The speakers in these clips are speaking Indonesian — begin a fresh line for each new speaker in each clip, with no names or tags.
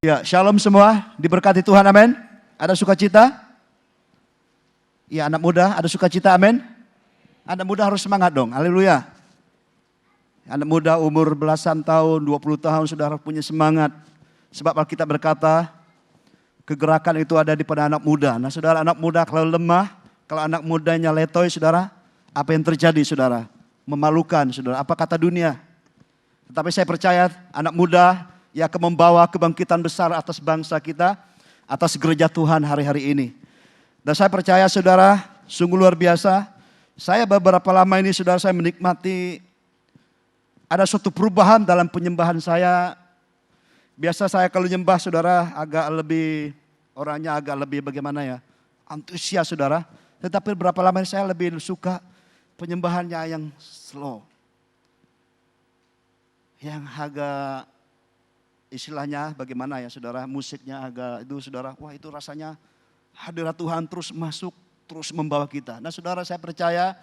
Ya, shalom semua, diberkati Tuhan, amin. Ada sukacita? Ya, anak muda, ada sukacita, amin. Anak muda harus semangat dong, haleluya. Anak muda umur belasan tahun, 20 tahun, saudara punya semangat. Sebab Alkitab berkata, kegerakan itu ada di pada anak muda. Nah saudara, anak muda kalau lemah, kalau anak mudanya letoy, saudara, apa yang terjadi, saudara? Memalukan, saudara. Apa kata dunia? Tetapi saya percaya anak muda yang akan membawa kebangkitan besar atas bangsa kita, atas gereja Tuhan hari-hari ini. Dan saya percaya saudara, sungguh luar biasa. Saya beberapa lama ini saudara, saya menikmati ada suatu perubahan dalam penyembahan saya. Biasa saya kalau nyembah saudara agak lebih, orangnya agak lebih bagaimana ya, antusias saudara. Tetapi beberapa lama ini saya lebih suka penyembahannya yang slow. Yang agak istilahnya bagaimana ya saudara, musiknya agak itu saudara, wah itu rasanya hadirat Tuhan terus masuk, terus membawa kita. Nah saudara, saya percaya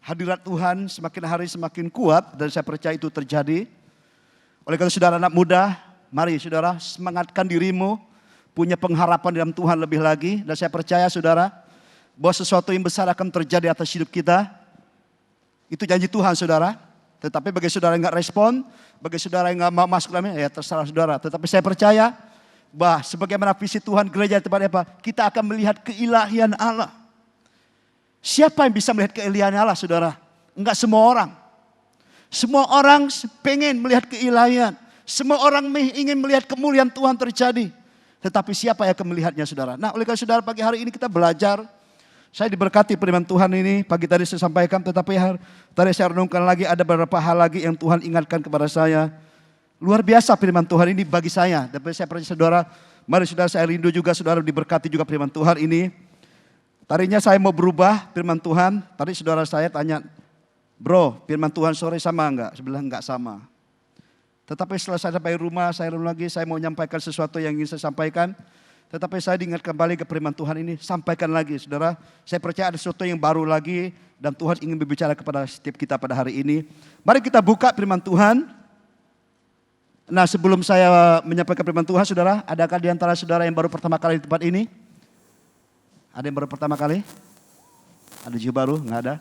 hadirat Tuhan semakin hari semakin kuat dan saya percaya itu terjadi. Oleh karena saudara anak muda, mari saudara semangatkan dirimu, punya pengharapan dalam Tuhan lebih lagi. Dan saya percaya saudara, bahwa sesuatu yang besar akan terjadi atas hidup kita. Itu janji Tuhan saudara. Tetapi bagi saudara yang enggak respon, bagi saudara yang enggak mau masuk dalamnya, ya terserah saudara. Tetapi saya percaya bahwa sebagaimana visi Tuhan gereja tempat apa, kita akan melihat keilahian Allah. Siapa yang bisa melihat keilahian Allah saudara? Enggak semua orang. Semua orang pengen melihat keilahian. Semua orang ingin melihat kemuliaan Tuhan terjadi. Tetapi siapa yang akan melihatnya saudara? Nah oleh karena saudara pagi hari ini kita belajar. Saya diberkati firman Tuhan ini, pagi tadi saya sampaikan, tetapi tadi saya renungkan lagi ada beberapa hal lagi yang Tuhan ingatkan kepada saya. Luar biasa firman Tuhan ini bagi saya. Tapi saya percaya saudara, mari saudara saya rindu juga saudara diberkati juga firman Tuhan ini. Tadinya saya mau berubah firman Tuhan, tadi saudara saya tanya, bro firman Tuhan sore sama enggak? Saya bilang enggak sama. Tetapi setelah saya sampai rumah, saya renung lagi, saya mau menyampaikan sesuatu yang ingin saya sampaikan. Tetapi saya diingat kembali ke firman Tuhan ini, sampaikan lagi saudara. Saya percaya ada sesuatu yang baru lagi dan Tuhan ingin berbicara kepada setiap kita pada hari ini. Mari kita buka firman Tuhan. Nah sebelum saya menyampaikan firman Tuhan saudara, adakah di antara saudara yang baru pertama kali di tempat ini? Ada yang baru pertama kali? Ada jiwa baru? Enggak ada?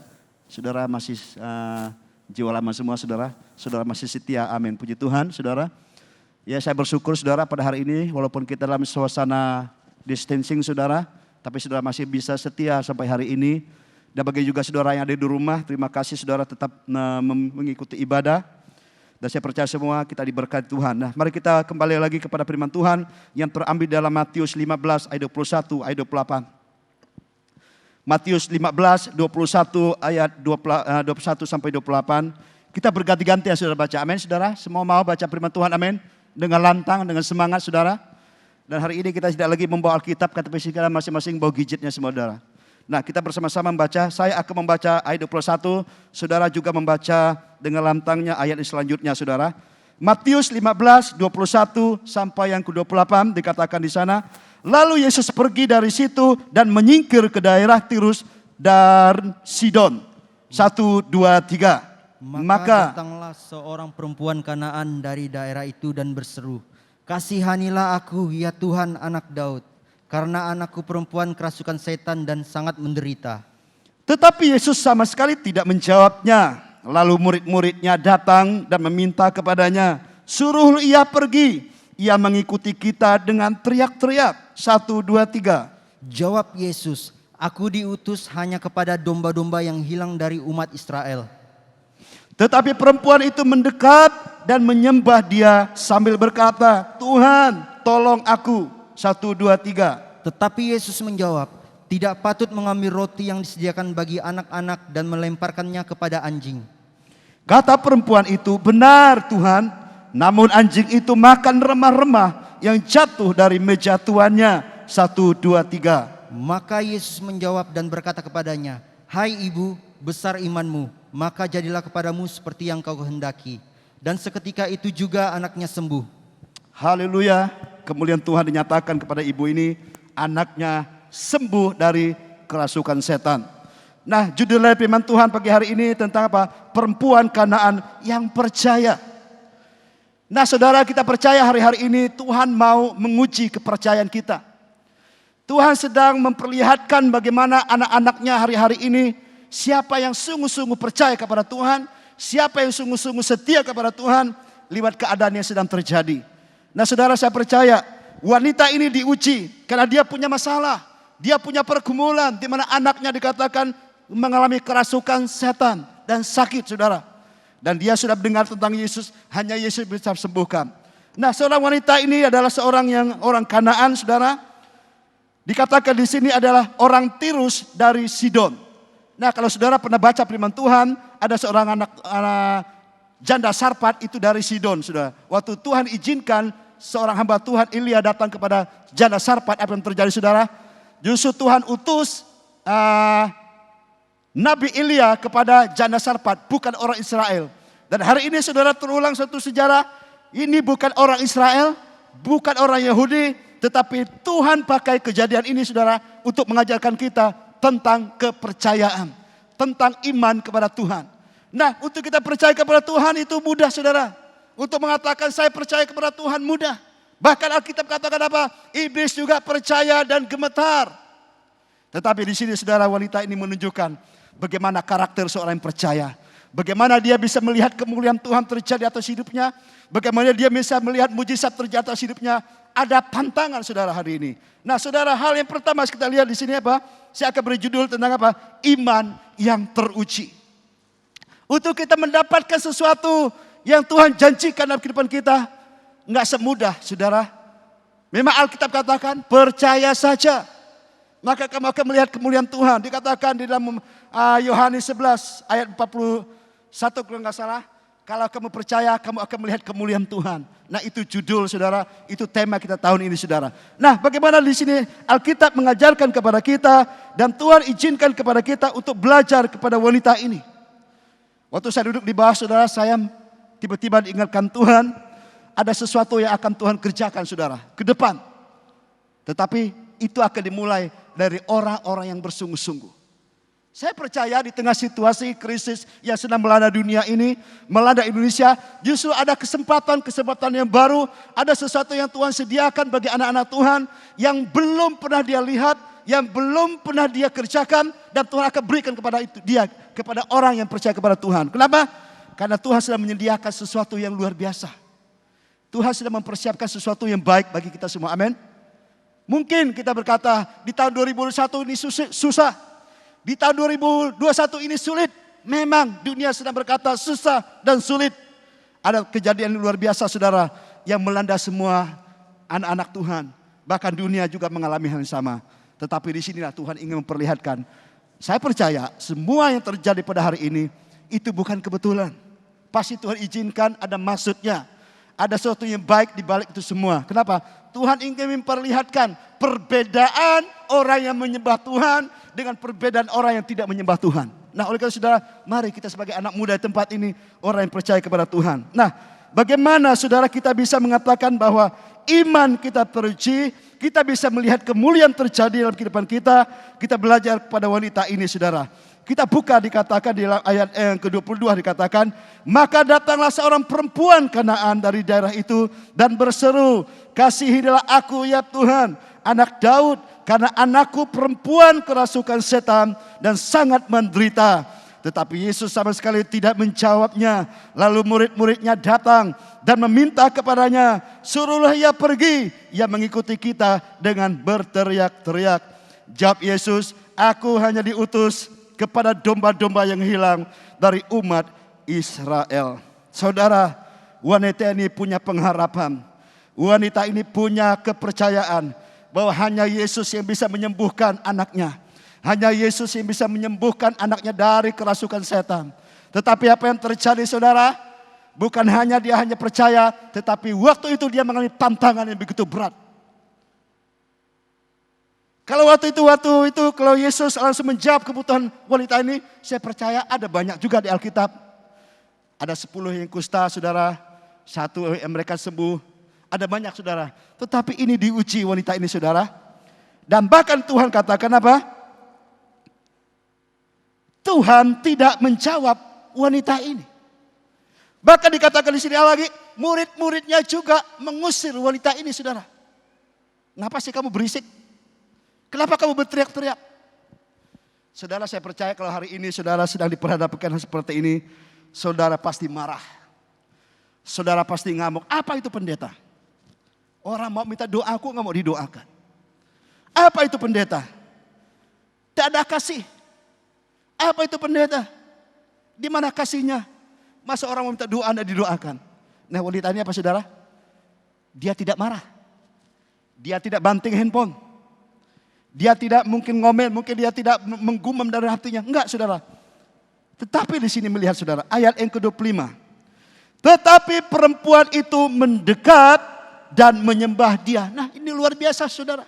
Saudara masih jiwa lama semua saudara. Saudara masih setia, amin. Puji Tuhan saudara. Ya saya bersyukur saudara pada hari ini walaupun kita dalam suasana distancing saudara. Tapi saudara masih bisa setia sampai hari ini. Dan bagi juga saudara yang ada di rumah, terima kasih saudara tetap mengikuti ibadah. Dan saya percaya semua kita diberkati Tuhan. Nah mari kita kembali lagi kepada firman Tuhan yang terambil dalam Matius 15 ayat 21 ayat 28. Matius 15, 21 ayat 21 sampai 28. Kita berganti-ganti ya saudara baca, amin saudara. Semua mau baca firman Tuhan, amin. Dengan lantang, dengan semangat saudara. Dan hari ini kita tidak lagi membawa Alkitab, kata kita masing-masing bawa gadgetnya semua saudara. Nah kita bersama-sama membaca, saya akan membaca ayat 21, saudara juga membaca dengan lantangnya ayat selanjutnya saudara. Matius 15, 21 sampai yang ke-28 dikatakan di sana. Lalu Yesus pergi dari situ dan menyingkir ke daerah Tirus dan Sidon. 1, 2, 3.
Maka datanglah seorang perempuan Kanaan dari daerah itu dan berseru, kasihanilah aku ya Tuhan anak Daud, karena anakku perempuan kerasukan setan dan sangat menderita.
Tetapi Yesus sama sekali tidak menjawabnya. Lalu murid-muridnya datang dan meminta kepadanya, suruh ia pergi. Ia mengikuti kita dengan teriak-teriak. 1, 2, 3.
Jawab Yesus, aku diutus hanya kepada domba-domba yang hilang dari umat Israel.
Tetapi perempuan itu mendekat dan menyembah dia sambil berkata, Tuhan tolong aku. 1, 2, 3.
Tetapi Yesus menjawab, tidak patut mengambil roti yang disediakan bagi anak-anak dan melemparkannya kepada anjing.
Kata perempuan itu, benar Tuhan, namun anjing itu makan remah-remah yang jatuh dari meja tuannya. 1, 2, 3.
Maka Yesus menjawab dan berkata kepadanya, hai ibu, besar imanmu, maka jadilah kepadamu seperti yang kau kehendaki. Dan seketika itu juga anaknya sembuh.
Haleluya, kemuliaan Tuhan dinyatakan kepada ibu ini, anaknya sembuh dari kerasukan setan. Nah judul firman Tuhan pagi hari ini tentang apa? Perempuan Kanaan yang percaya. Nah saudara, kita percaya hari-hari ini Tuhan mau menguji kepercayaan kita. Tuhan sedang memperlihatkan bagaimana anak-anaknya hari-hari ini, siapa yang sungguh-sungguh percaya kepada Tuhan, siapa yang sungguh-sungguh setia kepada Tuhan lewat keadaan yang sedang terjadi. Nah saudara, saya percaya wanita ini diuji karena dia punya masalah. Dia punya pergumulan di mana anaknya dikatakan mengalami kerasukan setan dan sakit saudara. Dan dia sudah mendengar tentang Yesus, hanya Yesus bisa sembuhkan. Nah seorang wanita ini adalah orang Kanaan saudara. Dikatakan di sini adalah orang Tirus dari Sidon. Nah kalau saudara pernah baca firman Tuhan, ada seorang anak janda Sarpat itu dari Sidon saudara. Waktu Tuhan izinkan seorang hamba Tuhan Elia datang kepada janda Sarpat, apa yang terjadi saudara? Justru Tuhan utus Nabi Elia kepada janda Sarpat, bukan orang Israel. Dan hari ini saudara terulang satu sejarah, ini bukan orang Israel, bukan orang Yahudi, tetapi Tuhan pakai kejadian ini saudara untuk mengajarkan kita tentang kepercayaan, tentang iman kepada Tuhan. Nah untuk kita percaya kepada Tuhan itu mudah saudara. Untuk mengatakan saya percaya kepada Tuhan mudah. Bahkan Alkitab katakan apa? Iblis juga percaya dan gemetar. Tetapi di sini saudara, wanita ini menunjukkan bagaimana karakter seorang yang percaya. Bagaimana dia bisa melihat kemuliaan Tuhan terjadi atas hidupnya. Bagaimana dia bisa melihat mujizat terjadi atas hidupnya. Ada pantangan saudara hari ini. Nah saudara, hal yang pertama kita lihat di sini apa? Saya akan beri judul tentang apa? Iman yang teruji. Untuk kita mendapatkan sesuatu yang Tuhan janjikan dalam kehidupan kita, nggak semudah saudara. Memang Alkitab katakan percaya saja, maka kamu akan melihat kemuliaan Tuhan. Dikatakan di dalam Yohanes 11 ayat 41 kalau nggak salah. Kalau kamu percaya, kamu akan melihat kemuliaan Tuhan. Nah itu judul saudara, itu tema kita tahun ini saudara. Nah bagaimana di sini Alkitab mengajarkan kepada kita dan Tuhan izinkan kepada kita untuk belajar kepada wanita ini. Waktu saya duduk di bawah saudara, saya tiba-tiba diingatkan Tuhan, ada sesuatu yang akan Tuhan kerjakan saudara, ke depan. Tetapi itu akan dimulai dari orang-orang yang bersungguh-sungguh. Saya percaya di tengah situasi krisis yang sedang melanda dunia ini, melanda Indonesia, justru ada kesempatan yang baru, ada sesuatu yang Tuhan sediakan bagi anak-anak Tuhan yang belum pernah dia lihat, yang belum pernah dia kerjakan, dan Tuhan akan berikan kepada kepada orang yang percaya kepada Tuhan. Kenapa? Karena Tuhan sudah menyediakan sesuatu yang luar biasa. Tuhan sudah mempersiapkan sesuatu yang baik bagi kita semua. Amin. Mungkin kita berkata di tahun 2021 ini susah. Di tahun 2021 ini sulit. Memang dunia sedang berkata susah dan sulit. Ada kejadian luar biasa saudara yang melanda semua anak-anak Tuhan. Bahkan dunia juga mengalami hal yang sama. Tetapi di sinilah Tuhan ingin memperlihatkan. Saya percaya semua yang terjadi pada hari ini itu bukan kebetulan. Pasti Tuhan izinkan, ada maksudnya. Ada sesuatu yang baik di balik itu semua. Kenapa? Tuhan ingin memperlihatkan perbedaan orang yang menyembah Tuhan dengan perbedaan orang yang tidak menyembah Tuhan. Nah oleh karena saudara, mari kita sebagai anak muda di tempat ini, orang yang percaya kepada Tuhan. Nah bagaimana saudara kita bisa mengatakan bahwa iman kita teruji, kita bisa melihat kemuliaan terjadi dalam kehidupan kita. Kita belajar kepada wanita ini saudara. Kita buka dikatakan di ayat yang ke-22 dikatakan, maka datanglah seorang perempuan Kanaan dari daerah itu dan berseru, kasihilah aku ya Tuhan, anak Daud, karena anakku perempuan kerasukan setan dan sangat menderita. Tetapi Yesus sama sekali tidak menjawabnya. Lalu murid-muridnya datang dan meminta kepadanya, suruhlah ia pergi. Ia mengikuti kita dengan berteriak-teriak. Jawab Yesus, aku hanya diutus kepada domba-domba yang hilang dari umat Israel. Saudara, wanita ini punya pengharapan. Wanita ini punya kepercayaan bahwa hanya Yesus yang bisa menyembuhkan anaknya. Hanya Yesus yang bisa menyembuhkan anaknya dari kerasukan setan. Tetapi apa yang terjadi saudara? Bukan hanya dia hanya percaya, tetapi waktu itu dia mengalami tantangan yang begitu berat. Kalau waktu itu kalau Yesus langsung menjawab kebutuhan wanita ini, saya percaya ada banyak juga di Alkitab. Ada 10 yang kusta saudara, 1 yang mereka sembuh. Ada banyak saudara. Tetapi ini diuji wanita ini saudara. Dan bahkan Tuhan katakan apa? Tuhan tidak menjawab wanita ini. Bahkan dikatakan di sini lagi, murid-muridnya juga mengusir wanita ini, saudara. Ngapa sih kamu berisik? Kenapa kamu berteriak-teriak? Saudara, saya percaya kalau hari ini saudara sedang diperhadapkan seperti ini, saudara pasti marah. Saudara pasti ngamuk. Apa itu pendeta? Orang mau minta doa, aku nggak mau didoakan. Apa itu pendeta? Tidak ada kasih. Apa itu pendeta? Di mana kasihnya? Masa orang mau minta doa Anda didoakan? Nah, wanita ini apa, saudara? Dia tidak marah. Dia tidak banting handphone. Dia tidak mungkin ngomel, mungkin dia tidak menggumam dari hatinya. Enggak, saudara. Tetapi di sini melihat, saudara, ayat yang ke-25. Tetapi perempuan itu mendekat dan menyembah dia. Nah, ini luar biasa, saudara.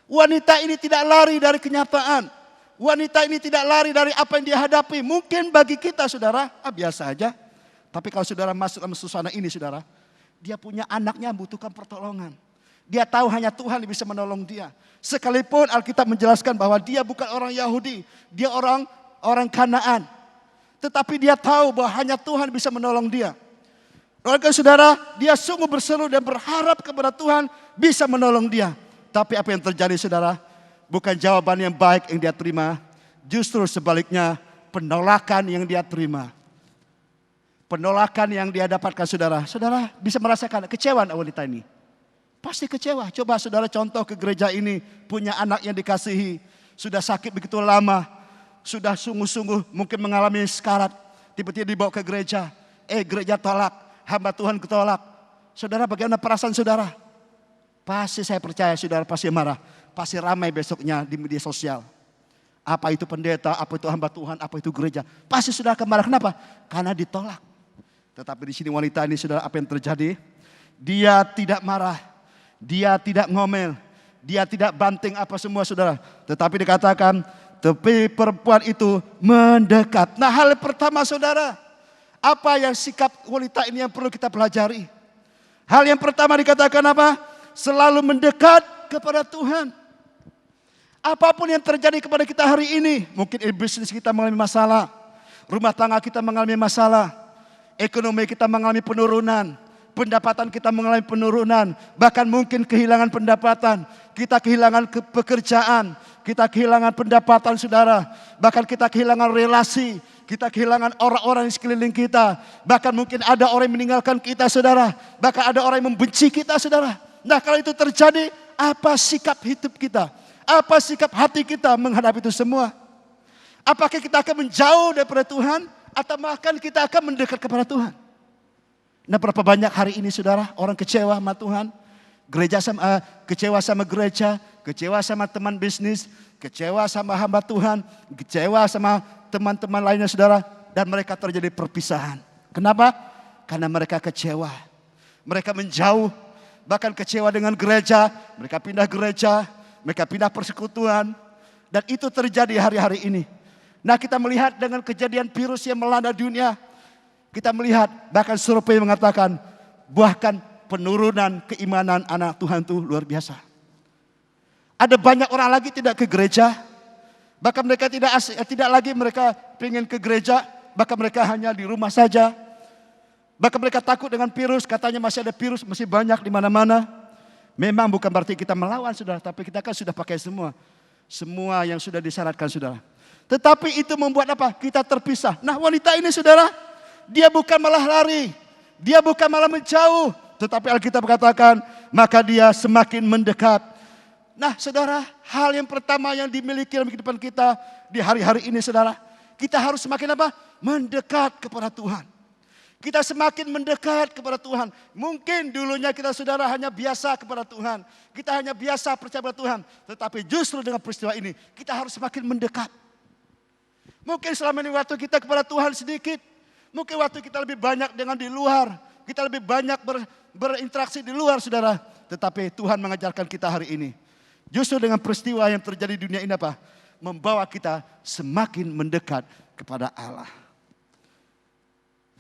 Wanita ini tidak lari dari kenyataan. Wanita ini tidak lari dari apa yang dia hadapi. Mungkin bagi kita, saudara, biasa aja. Tapi kalau saudara masuk dalam suasana ini, saudara, dia punya anaknya membutuhkan pertolongan. Dia tahu hanya Tuhan yang bisa menolong dia. Sekalipun Alkitab menjelaskan bahwa dia bukan orang Yahudi. Dia orang Kanaan. Tetapi dia tahu bahwa hanya Tuhan bisa menolong dia. Oleh saudara, dia sungguh berseru dan berharap kepada Tuhan bisa menolong dia. Tapi apa yang terjadi, saudara? Bukan jawaban yang baik yang dia terima. Justru sebaliknya, penolakan yang dia terima. Penolakan yang dia dapatkan, saudara. Saudara bisa merasakan kecewaan wanita ini. Pasti kecewa. Coba saudara contoh ke gereja ini. Punya anak yang dikasihi. Sudah sakit begitu lama. Sudah sungguh-sungguh mungkin mengalami sekarat. Tiba-tiba dibawa ke gereja. Gereja tolak. Hamba Tuhan ketolak. Saudara, bagaimana perasaan saudara? Pasti saya percaya saudara pasti marah. Pasti ramai besoknya di media sosial. Apa itu pendeta, apa itu hamba Tuhan, apa itu gereja. Pasti saudara akan marah. Kenapa? Karena ditolak. Tetapi di sini wanita ini, saudara, apa yang terjadi? Dia tidak marah. Dia tidak ngomel, dia tidak banting apa semua, saudara. Tetapi dikatakan, tapi perempuan itu mendekat. Nah, hal pertama, saudara, apa yang sikap wanita ini yang perlu kita pelajari? Hal yang pertama dikatakan apa? Selalu mendekat kepada Tuhan. Apapun yang terjadi kepada kita hari ini, mungkin bisnis kita mengalami masalah, rumah tangga kita mengalami masalah, ekonomi kita mengalami penurunan, pendapatan kita mengalami penurunan, bahkan mungkin kehilangan pendapatan, kita kehilangan pekerjaan, kita kehilangan pendapatan, saudara, bahkan kita kehilangan relasi, kita kehilangan orang-orang di sekeliling kita, bahkan mungkin ada orang yang meninggalkan kita, saudara, bahkan ada orang yang membenci kita, saudara. Nah, kalau itu terjadi, apa sikap hidup kita? Apa sikap hati kita menghadapi itu semua? Apakah kita akan menjauh daripada Tuhan atau bahkan kita akan mendekat kepada Tuhan? Nah, berapa banyak hari ini, saudara, orang kecewa sama Tuhan, kecewa sama gereja, kecewa sama teman bisnis, kecewa sama hamba Tuhan, kecewa sama teman-teman lainnya, saudara, dan mereka terjadi perpisahan. Kenapa? Karena mereka kecewa, mereka menjauh, bahkan kecewa dengan gereja, mereka pindah gereja, mereka pindah persekutuan, dan itu terjadi hari-hari ini. Nah, kita melihat dengan kejadian virus yang melanda dunia. Kita melihat bahkan survei mengatakan bahkan penurunan keimanan anak Tuhan itu luar biasa. Ada banyak orang lagi tidak ke gereja. Bahkan mereka tidak lagi mereka pengen ke gereja. Bahkan mereka hanya di rumah saja. Bahkan mereka takut dengan virus. Katanya masih ada virus, masih banyak di mana-mana. Memang bukan berarti kita melawan, saudara. Tapi kita kan sudah pakai semua. Semua yang sudah disyaratkan, saudara. Tetapi itu membuat apa? Kita terpisah. Nah, wanita ini, saudara, dia bukan malah lari, dia bukan malah menjauh, tetapi Alkitab katakan, maka dia semakin mendekat. Nah, saudara, hal yang pertama yang dimiliki dalam kehidupan kita di hari-hari ini, saudara, kita harus semakin apa? Mendekat kepada Tuhan. Kita semakin mendekat kepada Tuhan. Mungkin dulunya kita, saudara, hanya biasa kepada Tuhan. Kita hanya biasa percaya kepada Tuhan. Tetapi justru dengan peristiwa ini, kita harus semakin mendekat. Mungkin selama ini waktu kita kepada Tuhan sedikit. Mungkin waktu kita lebih banyak dengan di luar. Kita lebih banyak berinteraksi di luar, saudara. Tetapi Tuhan mengajarkan kita hari ini. Justru dengan peristiwa yang terjadi di dunia ini apa? Membawa kita semakin mendekat kepada Allah.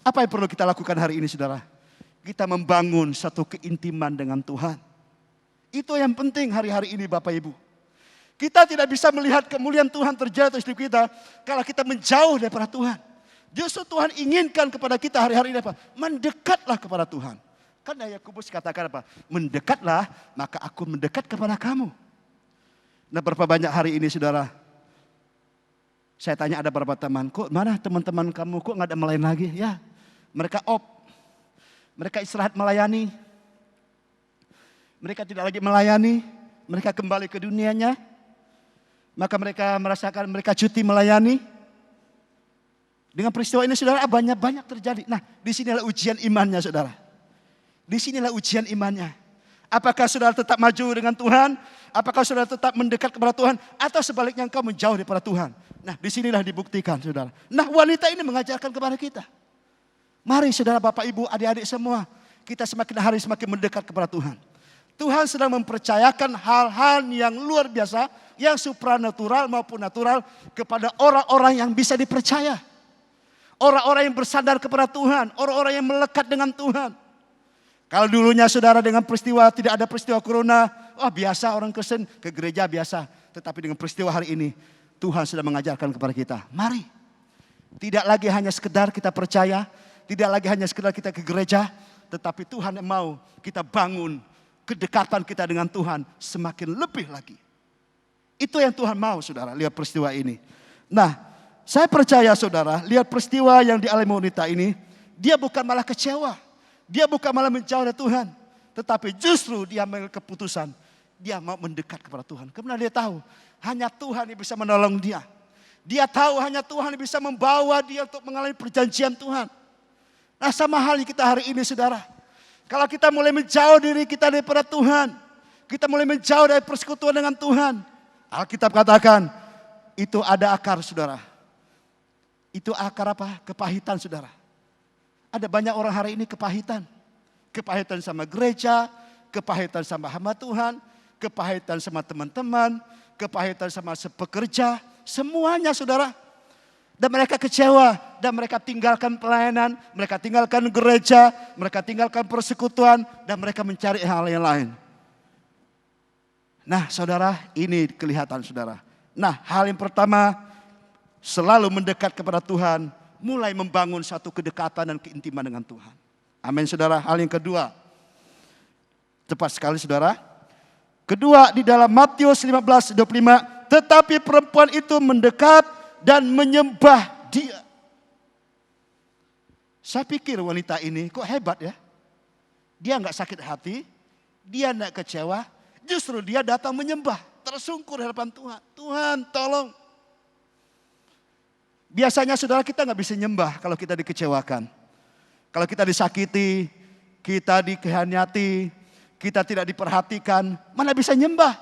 Apa yang perlu kita lakukan hari ini, saudara? Kita membangun satu keintiman dengan Tuhan. Itu yang penting hari-hari ini, Bapak Ibu. Kita tidak bisa melihat kemuliaan Tuhan terjadi atas hidup kita kalau kita menjauh daripada Tuhan. Justru Tuhan inginkan kepada kita hari-hari ini apa? Mendekatlah kepada Tuhan. Kan Yakobus katakan apa? Mendekatlah, maka aku mendekat kepada kamu. Nah, berapa banyak hari ini saudara, saya tanya ada beberapa teman, kok mana teman-teman kamu kok nggak ada melayani lagi? Ya, mereka mereka istirahat melayani. Mereka tidak lagi melayani, mereka kembali ke dunianya. Maka mereka merasakan mereka cuti melayani. Dengan peristiwa ini saudara banyak terjadi. Nah, disinilah ujian imannya saudara. Disinilah ujian imannya. Apakah saudara tetap maju dengan Tuhan? Apakah saudara tetap mendekat kepada Tuhan? Atau sebaliknya engkau menjauh daripada Tuhan? Nah, disinilah dibuktikan saudara. Nah, wanita ini mengajarkan kepada kita. Mari saudara, Bapak, Ibu, adik-adik semua. Kita semakin hari semakin mendekat kepada Tuhan. Tuhan sedang mempercayakan hal-hal yang luar biasa, yang supranatural maupun natural kepada orang-orang yang bisa dipercaya. Orang-orang yang bersandar kepada Tuhan, orang-orang yang melekat dengan Tuhan. Kalau dulunya saudara dengan peristiwa, tidak ada peristiwa corona, biasa orang Kristen ke gereja biasa. Tetapi dengan peristiwa hari ini, Tuhan sudah mengajarkan kepada kita. Mari, tidak lagi hanya sekedar kita percaya, tidak lagi hanya sekedar kita ke gereja, tetapi Tuhan yang mau kita bangun kedekatan kita dengan Tuhan semakin lebih lagi. Itu yang Tuhan mau saudara, lihat peristiwa ini. Nah, saya percaya saudara, lihat peristiwa yang dialami wanita ini, dia bukan malah kecewa. Dia bukan malah menjauh dari Tuhan. Tetapi justru dia mengambil keputusan. Dia mau mendekat kepada Tuhan. Karena dia tahu, hanya Tuhan yang bisa menolong dia. Dia tahu hanya Tuhan yang bisa membawa dia untuk mengalami perjanjian Tuhan. Nah, sama halnya kita hari ini saudara. Kalau kita mulai menjauh diri kita daripada Tuhan. Kita mulai menjauh dari persekutuan dengan Tuhan. Alkitab katakan, itu ada akar saudara. Itu akar apa? Kepahitan saudara. Ada banyak orang hari ini kepahitan. Kepahitan sama gereja, kepahitan sama hamba Tuhan, kepahitan sama teman-teman, kepahitan sama pekerja. Semuanya saudara. Dan mereka kecewa. Dan mereka tinggalkan pelayanan, mereka tinggalkan gereja, mereka tinggalkan persekutuan. Dan mereka mencari hal yang lain. Nah saudara, ini kelihatan saudara. Nah, hal yang pertama, selalu mendekat kepada Tuhan, mulai membangun satu kedekatan dan keintiman dengan Tuhan. Amin saudara. Hal yang kedua, tepat sekali saudara. Kedua, di dalam Matius 15:25, tetapi perempuan itu mendekat dan menyembah dia. Saya pikir wanita ini kok hebat ya. Dia nggak sakit hati, dia nggak kecewa, justru dia datang menyembah, tersungkur di hadapan Tuhan. Tuhan tolong. Biasanya saudara kita nggak bisa nyembah kalau kita dikecewakan. Kalau kita disakiti, kita dikhianati, kita tidak diperhatikan, mana bisa nyembah.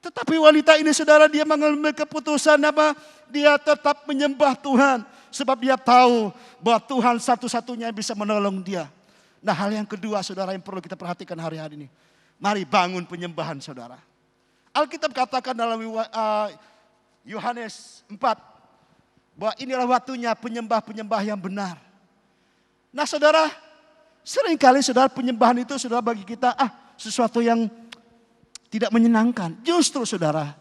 Tetapi wanita ini saudara, dia mengambil keputusan apa? Dia tetap menyembah Tuhan. Sebab dia tahu bahwa Tuhan satu-satunya yang bisa menolong dia. Nah, hal yang kedua saudara yang perlu kita perhatikan hari-hari ini. Mari bangun penyembahan saudara. Alkitab katakan dalam Yohanes 4, bahwa inilah waktunya penyembah-penyembah yang benar. Nah saudara, seringkali saudara penyembahan itu saudara bagi kita sesuatu yang tidak menyenangkan. Justru saudara,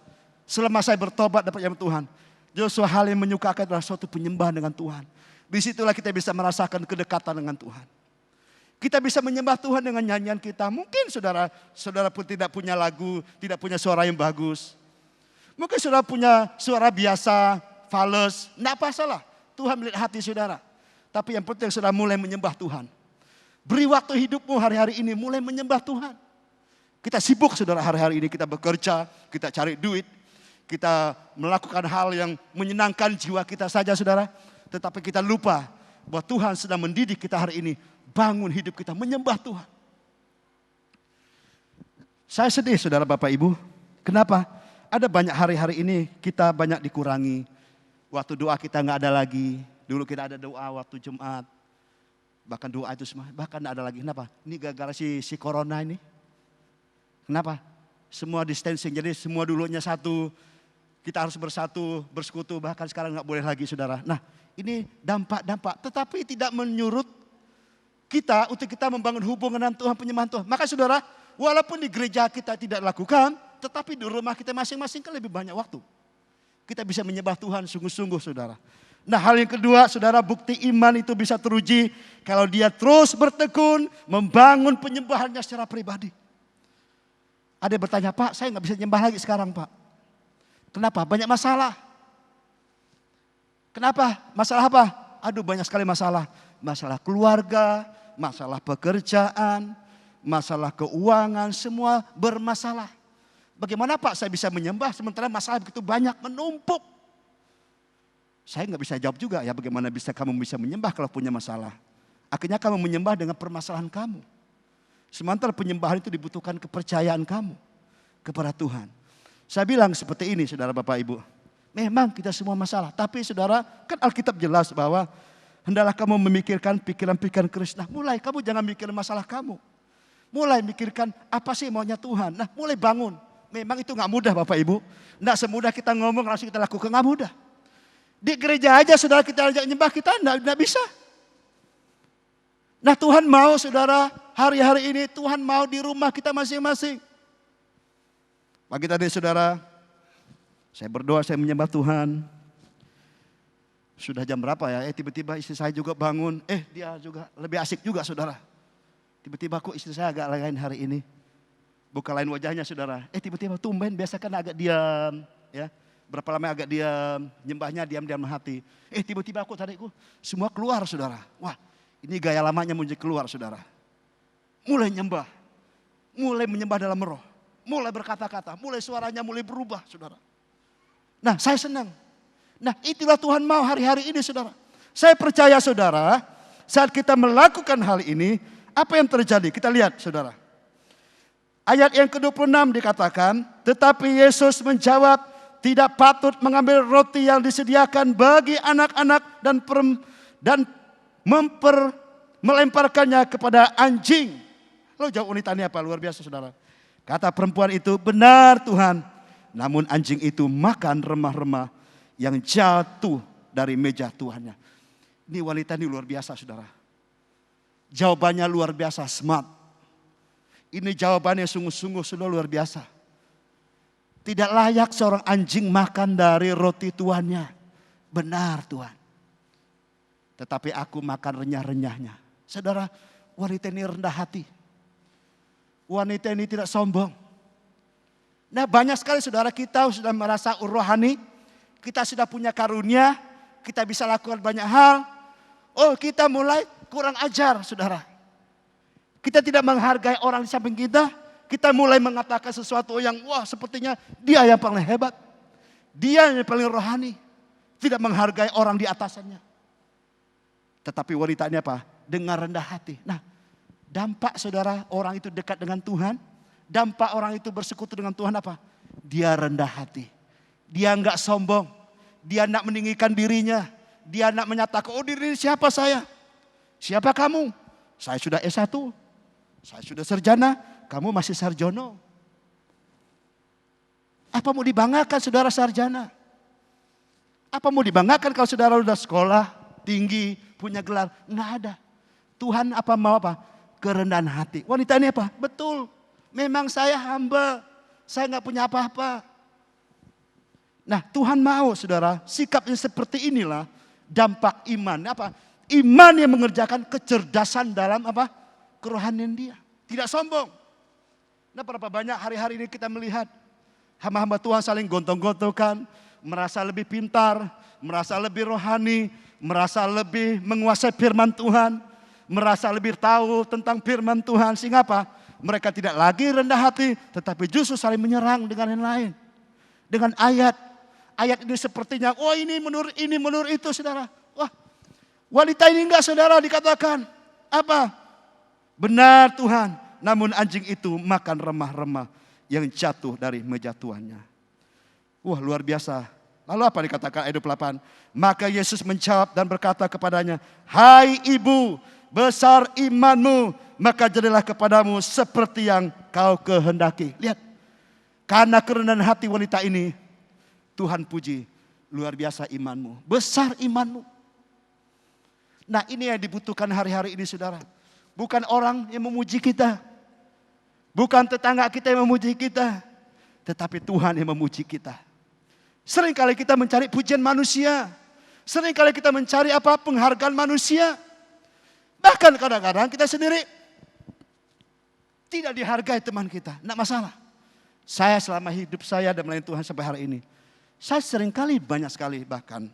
selama saya bertobat dapat yang Tuhan, justru hal yang menyukakan adalah suatu penyembahan dengan Tuhan. Disitulah kita bisa merasakan kedekatan dengan Tuhan. Kita bisa menyembah Tuhan dengan nyanyian kita. Mungkin saudara pun tidak punya lagu, tidak punya suara yang bagus. Mungkin saudara punya suara biasa, fales, tidak masalah. Tuhan melihat hati saudara. Tapi yang penting saudara mulai menyembah Tuhan. Beri waktu hidupmu hari-hari ini mulai menyembah Tuhan. Kita sibuk saudara hari-hari ini, kita bekerja, kita cari duit. Kita melakukan hal yang menyenangkan jiwa kita saja saudara. Tetapi kita lupa bahwa Tuhan sedang mendidik kita hari ini. Bangun hidup kita menyembah Tuhan. Saya sedih saudara Bapak Ibu. Kenapa? Ada banyak hari-hari ini kita banyak dikurangi. Waktu doa kita nggak ada lagi. Dulu kita ada doa waktu Jumat. Bahkan doa itu semua, bahkan ada lagi. Kenapa? Ini gara-gara si corona ini. Kenapa? Semua distancing, jadi semua dulunya satu. Kita harus bersatu, bersekutu, bahkan sekarang nggak boleh lagi saudara. Nah ini dampak-dampak, tetapi tidak menyurut kita untuk kita membangun hubungan dengan Tuhan, penyembahan Tuhan. Maka saudara, walaupun di gereja kita tidak lakukan, tetapi di rumah kita masing-masing kan lebih banyak waktu. Kita bisa menyembah Tuhan sungguh-sungguh saudara. Nah, hal yang kedua, saudara, bukti iman itu bisa teruji kalau dia terus bertekun membangun penyembahannya secara pribadi. Ada yang bertanya, Pak, saya nggak bisa nyembah lagi sekarang, Pak. Kenapa? Banyak masalah. Kenapa? Masalah apa? Aduh, banyak sekali masalah. Masalah keluarga, masalah pekerjaan, masalah keuangan, semua bermasalah. Bagaimana Pak saya bisa menyembah sementara masalah begitu banyak menumpuk? Saya nggak bisa jawab juga ya, bagaimana kamu bisa menyembah kalau punya masalah. Akhirnya kamu menyembah dengan permasalahan kamu. Sementara penyembahan itu dibutuhkan kepercayaan kamu kepada Tuhan. Saya bilang seperti ini saudara Bapak Ibu. Memang kita semua masalah. Tapi saudara, kan Alkitab jelas bahwa hendaklah kamu memikirkan pikiran-pikiran Kristus. Nah, mulai kamu jangan mikir masalah kamu. Mulai mikirkan apa sih maunya Tuhan. Nah, mulai bangun. Memang itu gak mudah Bapak Ibu. Nggak semudah kita ngomong langsung kita lakukan, gak mudah. Di gereja aja saudara kita ajak nyembah, kita enggak bisa. Nah, Tuhan mau saudara, hari-hari ini Tuhan mau di rumah kita masing-masing. Pagi tadi saudara, saya berdoa, saya menyembah Tuhan. Sudah jam berapa ya? Tiba-tiba istri saya juga bangun. Dia juga lebih asik juga saudara. Tiba-tiba kok istri saya agak lain hari ini. Bukan lain wajahnya saudara. Tiba-tiba tumben, biasa kan agak diam. Ya. Berapa lama agak diam, nyembahnya diam-diam hati. Tiba-tiba aku tadi semua keluar saudara. Wah, ini gaya lamanya muncul keluar saudara. Mulai nyembah, mulai menyembah dalam roh. Mulai berkata-kata, mulai suaranya mulai berubah saudara. Nah, saya senang. Nah, itulah Tuhan mau hari-hari ini saudara. Saya percaya saudara, saat kita melakukan hal ini, apa yang terjadi? Kita lihat saudara. Ayat yang ke-26 dikatakan, tetapi Yesus menjawab, tidak patut mengambil roti yang disediakan bagi anak-anak dan melemparkannya kepada anjing. Lo jawab wanita ini apa? Luar biasa saudara. Kata perempuan itu, benar Tuhan. Namun anjing itu makan remah-remah yang jatuh dari meja tuannya. Ini wanita ini luar biasa saudara. Jawabannya luar biasa, smart. Ini jawabannya sungguh-sungguh sudah luar biasa. Tidak layak seorang anjing makan dari roti tuannya. Benar Tuhan. Tetapi aku makan renyah-renyahnya. Saudara, wanita ini rendah hati. Wanita ini tidak sombong. Nah, banyak sekali saudara kita sudah merasa rohani. Kita sudah punya karunia. Kita bisa lakukan banyak hal. Oh, kita mulai kurang ajar saudara. Kita tidak menghargai orang di samping kita. Kita mulai mengatakan sesuatu yang wah sepertinya dia yang paling hebat. Dia yang paling rohani. Tidak menghargai orang di atasannya. Tetapi wanita ini apa? Dengan rendah hati. Nah, dampak saudara orang itu dekat dengan Tuhan. Dampak orang itu bersekutu dengan Tuhan apa? Dia rendah hati. Dia enggak sombong. Dia enggak meninggikan dirinya. Dia enggak menyatakan, oh diri siapa saya? Siapa kamu? Saya sudah S1. Saya sudah sarjana. Kamu masih sarjono. Apa mau dibanggakan saudara sarjana? Apa mau dibanggakan kalau saudara sudah sekolah tinggi, punya gelar? Enggak ada. Tuhan apa mau apa? Kerendahan hati. Wanita ini apa? Betul. Memang saya hamba. Saya enggak punya apa-apa. Nah, Tuhan mau saudara, sikap yang seperti inilah dampak iman. Apa? Iman yang mengerjakan kecerdasan dalam apa? Kerohanian dia. Tidak sombong. Nah, berapa banyak hari-hari ini kita melihat hamba-hamba Tuhan saling gontong-gontokan, merasa lebih pintar, merasa lebih rohani, merasa lebih menguasai firman Tuhan, merasa lebih tahu tentang firman Tuhan. Sehingga apa? Mereka tidak lagi rendah hati, tetapi justru saling menyerang dengan yang lain. Dengan ayat. Ayat ini sepertinya, oh ini menurut itu saudara. Wah, wanita ini enggak saudara dikatakan. Apa? Benar Tuhan. Namun anjing itu makan remah-remah yang jatuh dari meja tuannya. Wah, luar biasa. Lalu apa dikatakan ayat 28? Maka Yesus menjawab dan berkata kepadanya, hai ibu, besar imanmu, maka jadilah kepadamu seperti yang kau kehendaki. Lihat, karena kerendahan hati wanita ini, Tuhan puji, luar biasa imanmu, besar imanmu. Nah, ini yang dibutuhkan hari-hari ini saudara. Bukan orang yang memuji kita. Bukan tetangga kita yang memuji kita. Tetapi Tuhan yang memuji kita. Seringkali kita mencari pujian manusia. Seringkali kita mencari apa? Penghargaan manusia. Bahkan kadang-kadang kita sendiri tidak dihargai teman kita. Tidak masalah. Saya selama hidup saya dan melayani Tuhan sampai hari ini. Saya seringkali banyak sekali bahkan.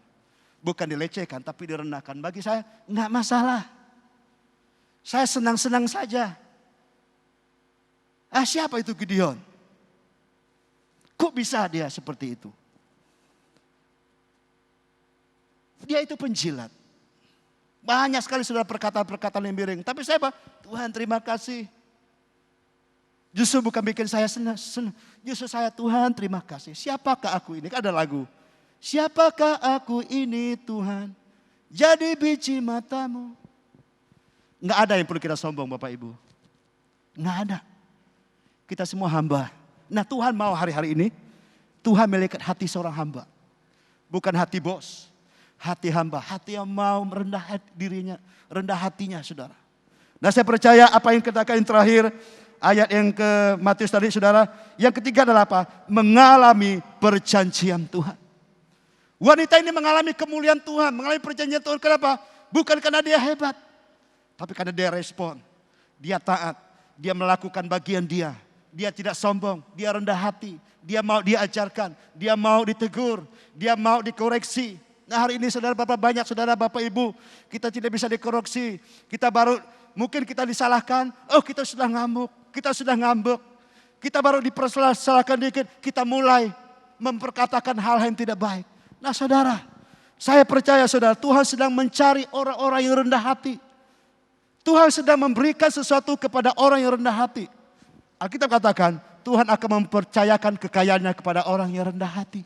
Bukan dilecehkan tapi direndahkan. Bagi saya tidak masalah. Saya senang-senang saja. Siapa itu Gideon? Kok bisa dia seperti itu? Dia itu penjilat. Banyak sekali sudah perkataan-perkataan yang miring. Tapi saya apa? Tuhan terima kasih. Justru bukan bikin saya senang. Justru saya Tuhan terima kasih. Siapakah aku ini? Ada lagu. Siapakah aku ini Tuhan? Jadi biji matamu. Nggak ada yang perlu kita sombong Bapak Ibu. Nggak ada. Kita semua hamba. Nah Tuhan mau hari-hari ini. Tuhan melihat hati seorang hamba. Bukan hati bos. Hati hamba, hati yang mau merendah dirinya, rendah hatinya saudara. Nah saya percaya apa yang katakan yang terakhir, ayat yang ke Matius tadi saudara. Yang ketiga adalah apa? Mengalami perjanjian Tuhan. Wanita ini mengalami kemuliaan Tuhan, mengalami perjanjian Tuhan. Kenapa? Bukan karena dia hebat. Tapi karena dia respon, dia taat, dia melakukan bagian dia. Dia tidak sombong, dia rendah hati. Dia mau diajarkan, dia mau ditegur, dia mau dikoreksi. Nah hari ini saudara bapak banyak saudara bapak ibu kita tidak bisa dikoreksi. Kita baru mungkin kita disalahkan. Oh kita sudah ngamuk, kita sudah ngambek. Kita baru dipersalahkan dikit. Kita mulai memperkatakan hal yang tidak baik. Nah saudara saya percaya saudara Tuhan sedang mencari orang-orang yang rendah hati. Tuhan sedang memberikan sesuatu kepada orang yang rendah hati. Alkitab katakan Tuhan akan mempercayakan kekayaannya kepada orang yang rendah hati.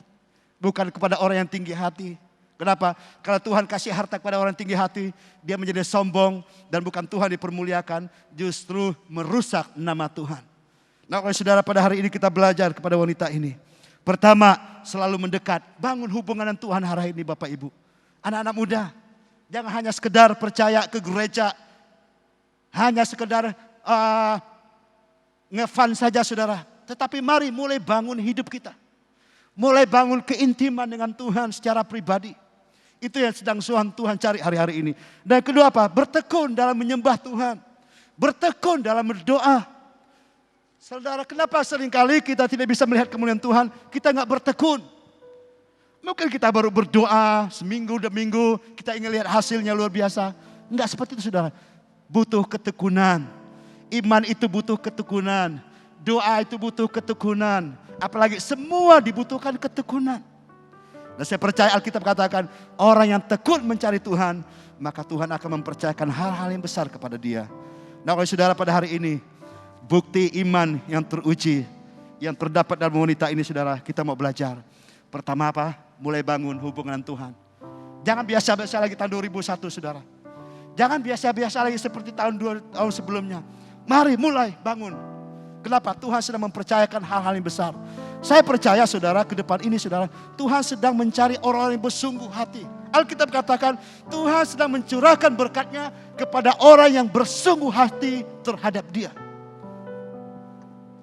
Bukan kepada orang yang tinggi hati. Kenapa? Kalau Tuhan kasih harta kepada orang tinggi hati, dia menjadi sombong dan bukan Tuhan dipermuliakan, justru merusak nama Tuhan. Nah kalau saudara pada hari ini kita belajar kepada wanita ini. Pertama, selalu mendekat, bangun hubungan dengan Tuhan hari ini Bapak Ibu. Anak-anak muda, jangan hanya sekedar percaya ke gereja, hanya sekedar ngefan saja saudara. Tetapi mari mulai bangun hidup kita. Mulai bangun keintiman dengan Tuhan secara pribadi. Itu yang sedang Tuhan cari hari-hari ini. Dan kedua apa? Bertekun dalam menyembah Tuhan. Bertekun dalam berdoa. Saudara, kenapa seringkali kita tidak bisa melihat kemuliaan Tuhan? Kita nggak bertekun. Mungkin kita baru berdoa seminggu demi minggu. Kita ingin lihat hasilnya luar biasa. Enggak seperti itu saudara. Butuh ketekunan. Iman itu butuh ketekunan. Doa itu butuh ketekunan. Apalagi semua dibutuhkan ketekunan. Dan saya percaya Alkitab katakan orang yang tekun mencari Tuhan, maka Tuhan akan mempercayakan hal-hal yang besar kepada dia. Nah oleh saudara pada hari ini, bukti iman yang teruji, yang terdapat dalam wanita ini saudara, kita mau belajar. Pertama apa? Mulai bangun hubungan Tuhan. Jangan biasa-biasa lagi tahun 2001 saudara. Jangan biasa-biasa lagi seperti tahun sebelumnya. Mari mulai bangun. Kenapa? Tuhan sedang mempercayakan hal-hal yang besar. Saya percaya saudara ke depan ini saudara, Tuhan sedang mencari orang-orang yang bersungguh hati. Alkitab katakan Tuhan sedang mencurahkan berkatnya kepada orang yang bersungguh hati terhadap dia.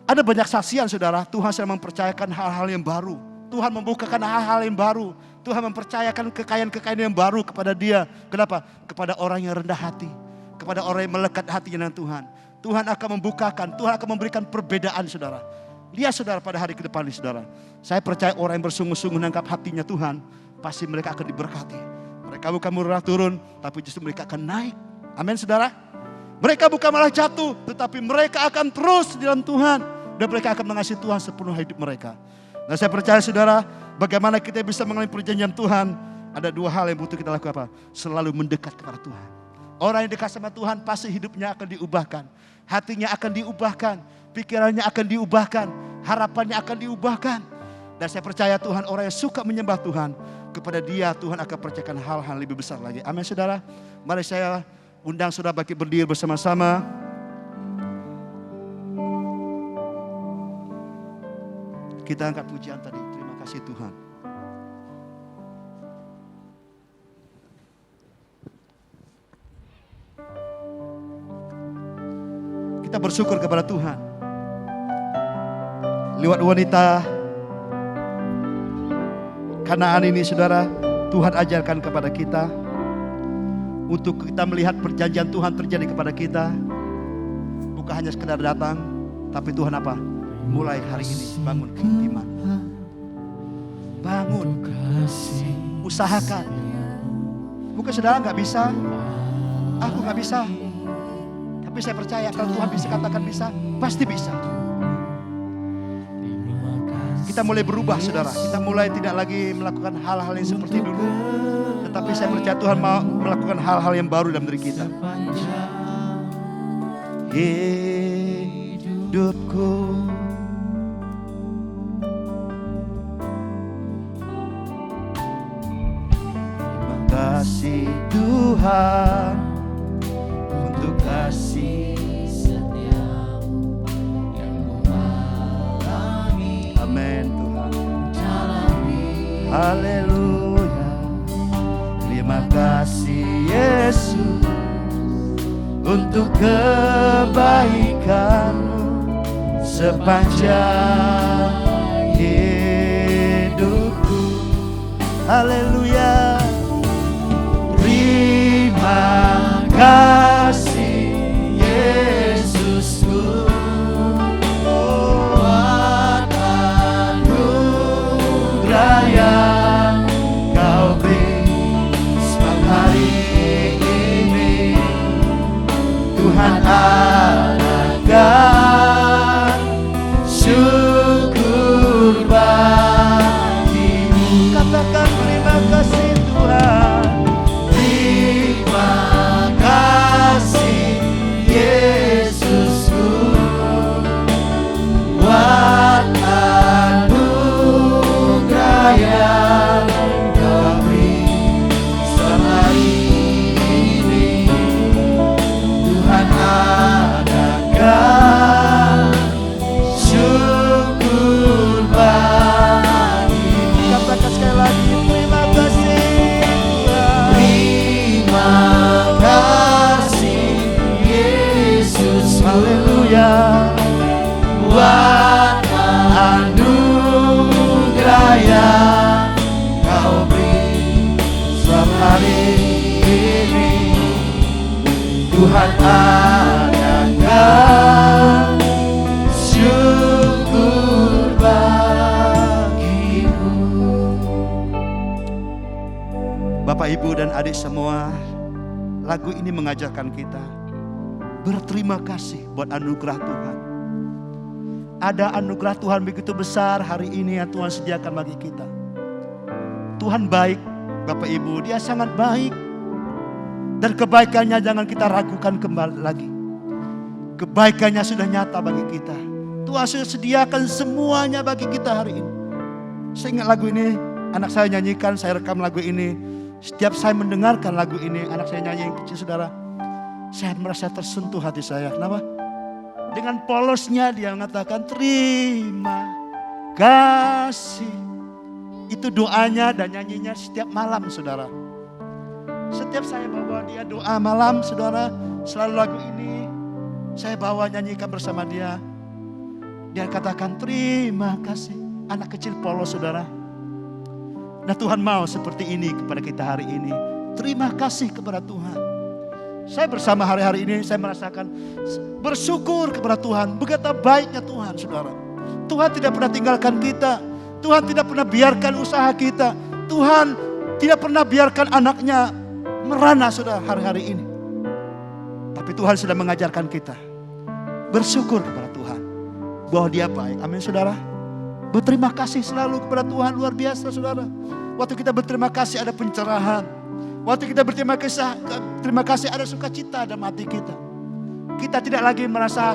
Ada banyak saksian saudara, Tuhan sedang mempercayakan hal-hal yang baru. Tuhan membukakan hal-hal yang baru. Tuhan mempercayakan kekayaan-kekayaan yang baru kepada dia. Kenapa? Kepada orang yang rendah hati. Kepada orang yang melekat hatinya dengan Tuhan. Tuhan akan membukakan, Tuhan akan memberikan perbedaan saudara. Lihat saudara pada hari ke depan ini saudara. Saya percaya orang yang bersungguh-sungguh menangkap hatinya Tuhan, pasti mereka akan diberkati. Mereka bukan murah turun, tapi justru mereka akan naik. Amin saudara. Mereka bukan malah jatuh, tetapi mereka akan terus di dalam Tuhan. Dan mereka akan mengasihi Tuhan sepenuh hidup mereka. Dan saya percaya saudara, bagaimana kita bisa mengalami perjanjian Tuhan. Ada dua hal yang butuh kita lakukan apa? Selalu mendekat kepada Tuhan. Orang yang dekat sama Tuhan pasti hidupnya akan diubahkan. Hatinya akan diubahkan. Pikirannya akan diubahkan. Harapannya akan diubahkan. Dan saya percaya Tuhan orang yang suka menyembah Tuhan. Kepada dia Tuhan akan percayakan hal-hal lebih besar lagi. Amin saudara. Mari saya undang saudara bagi berdiri bersama-sama. Kita angkat pujian tadi. Terima kasih Tuhan. Kita bersyukur kepada Tuhan. Lewat wanita Kanaan ini saudara, Tuhan ajarkan kepada kita untuk kita melihat perjanjian Tuhan terjadi kepada kita. Bukan hanya sekedar datang, tapi Tuhan apa? Mulai hari ini bangun iman. Bangun, usahakan. Mungkin saudara gak bisa, aku gak bisa. Tapi saya percaya kalau Tuhan bisa katakan bisa, pasti bisa. Kita mulai berubah saudara. Kita mulai tidak lagi melakukan hal-hal yang seperti dulu. Tetapi saya percaya Tuhan mau melakukan hal-hal yang baru dalam diri kita. Hidupku terima kasih Tuhan untuk kasih setiamu yang mengalami. Amin Tuhan. Haleluya. Terima kasih Yesus untuk kebaikan-Mu sepanjang hidupku. Haleluya. Terima kasih Yesusku, buat anugerah yang Kau beri. Sebab hari ini Tuhan adakan syukur bagimu. Katakan terima kasih Tuhan. Terima kasih Yesusku, buat anugerah yang Kau beri. Selama ini Tuhan adakan syukur bagimu. Katakan sekali lagi, terima kasih Tuhan. Terima kasih Yesus. Haleluya. Buat anugerah yang Kau beri. Sebab hari ini Tuhan adakan syukur bagimu. Bapak, Ibu, dan adik semua, lagu ini mengajarkan kita berterima kasih buat anugerah Tuhan. Ada anugerah Tuhan begitu besar hari ini yang Tuhan sediakan bagi kita. Tuhan baik, Bapak Ibu, Dia sangat baik. Dan kebaikannya jangan kita ragukan kembali lagi. Kebaikannya sudah nyata bagi kita. Tuhan sudah sediakan semuanya bagi kita hari ini. Saya ingat lagu ini, anak saya nyanyikan, saya rekam lagu ini. Setiap saya mendengarkan lagu ini, anak saya nyanyi yang kecil saudara, saya merasa tersentuh hati saya. Kenapa? Dengan polosnya dia mengatakan terima kasih. Itu doanya dan nyanyinya setiap malam saudara. Setiap saya bawa dia doa malam saudara, selalu lagu ini saya bawa nyanyikan bersama dia. Dia katakan terima kasih. Anak kecil polos saudara. Nah Tuhan mau seperti ini kepada kita hari ini. Terima kasih kepada Tuhan. Saya bersama hari-hari ini saya merasakan bersyukur kepada Tuhan. Betapa baiknya Tuhan saudara. Tuhan tidak pernah tinggalkan kita. Tuhan tidak pernah biarkan usaha kita. Tuhan tidak pernah biarkan anaknya merana saudara hari-hari ini. Tapi Tuhan sudah mengajarkan kita bersyukur kepada Tuhan bahwa Dia baik. Amin saudara. Berterima kasih selalu kepada Tuhan, luar biasa saudara. Waktu kita berterima kasih ada pencerahan. Waktu kita berterima kasih ada sukacita dalam hati kita. Kita tidak lagi merasa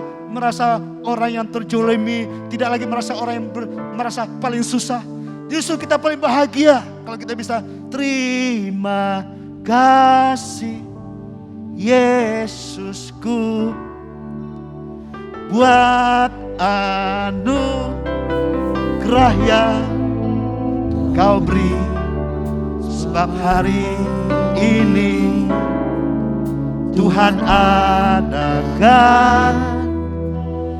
orang yang terjolimi, tidak lagi merasa orang yang merasa paling susah. Justru kita paling bahagia kalau kita bisa terima kasih Yesusku, buat anugerah yang Kau beri. Sebab hari ini Tuhan adakan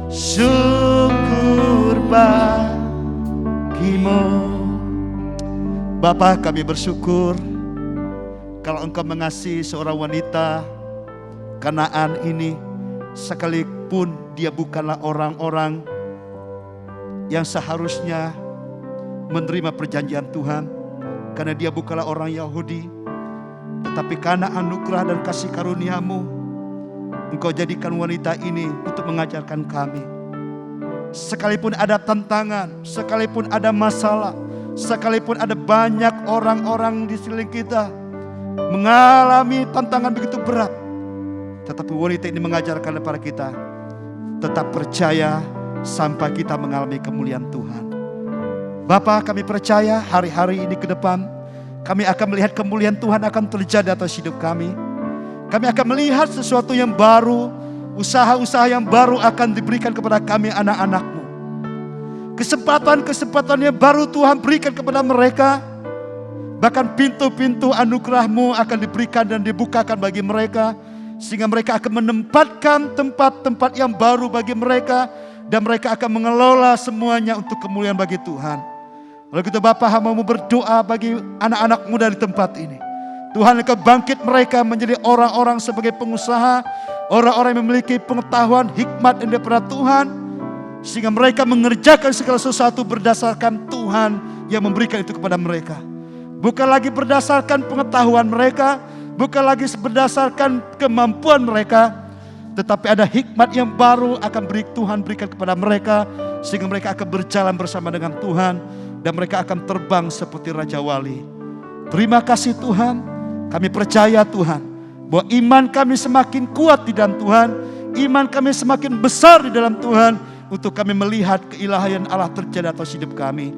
syukur bagimu. Bapa, kami bersyukur kalau Engkau mengasihi seorang wanita Kanaan ini, sekalipun dia bukanlah orang-orang yang seharusnya menerima perjanjian Tuhan, karena dia bukanlah orang Yahudi, tetapi karena anugerah dan kasih karunia-Mu, Engkau jadikan wanita ini untuk mengajarkan kami. Sekalipun ada tantangan, sekalipun ada masalah, sekalipun ada banyak orang-orang di sekeliling kita mengalami tantangan begitu berat, tetapi wanita ini mengajarkan kepada kita tetap percaya sampai kita mengalami kemuliaan Tuhan. Bapa, kami percaya hari-hari ini ke depan kami akan melihat kemuliaan Tuhan akan terjadi atas hidup kami. Kami akan melihat sesuatu yang baru, usaha-usaha yang baru akan diberikan kepada kami anak-anak-Mu. Kesempatan-kesempatan yang baru Tuhan berikan kepada mereka. Bahkan pintu-pintu anugerah-Mu akan diberikan dan dibukakan bagi mereka, sehingga mereka akan menempatkan tempat-tempat yang baru bagi mereka, dan mereka akan mengelola semuanya untuk kemuliaan bagi Tuhan. Oleh itu Bapa, hamba-Mu berdoa bagi anak-anak muda di tempat ini. Tuhan, Engkau bangkit mereka menjadi orang-orang sebagai pengusaha, orang-orang yang memiliki pengetahuan, hikmat yang daripada Tuhan, sehingga mereka mengerjakan segala sesuatu berdasarkan Tuhan yang memberikan itu kepada mereka. Bukan lagi berdasarkan pengetahuan mereka, bukan lagi berdasarkan kemampuan mereka, tetapi ada hikmat yang baru akan Tuhan berikan kepada mereka, sehingga mereka akan berjalan bersama dengan Tuhan, dan mereka akan terbang seperti Raja Wali. Terima kasih Tuhan, kami percaya Tuhan, bahwa iman kami semakin kuat di dalam Tuhan, iman kami semakin besar di dalam Tuhan, untuk kami melihat keilahian Allah terjadi atas hidup kami.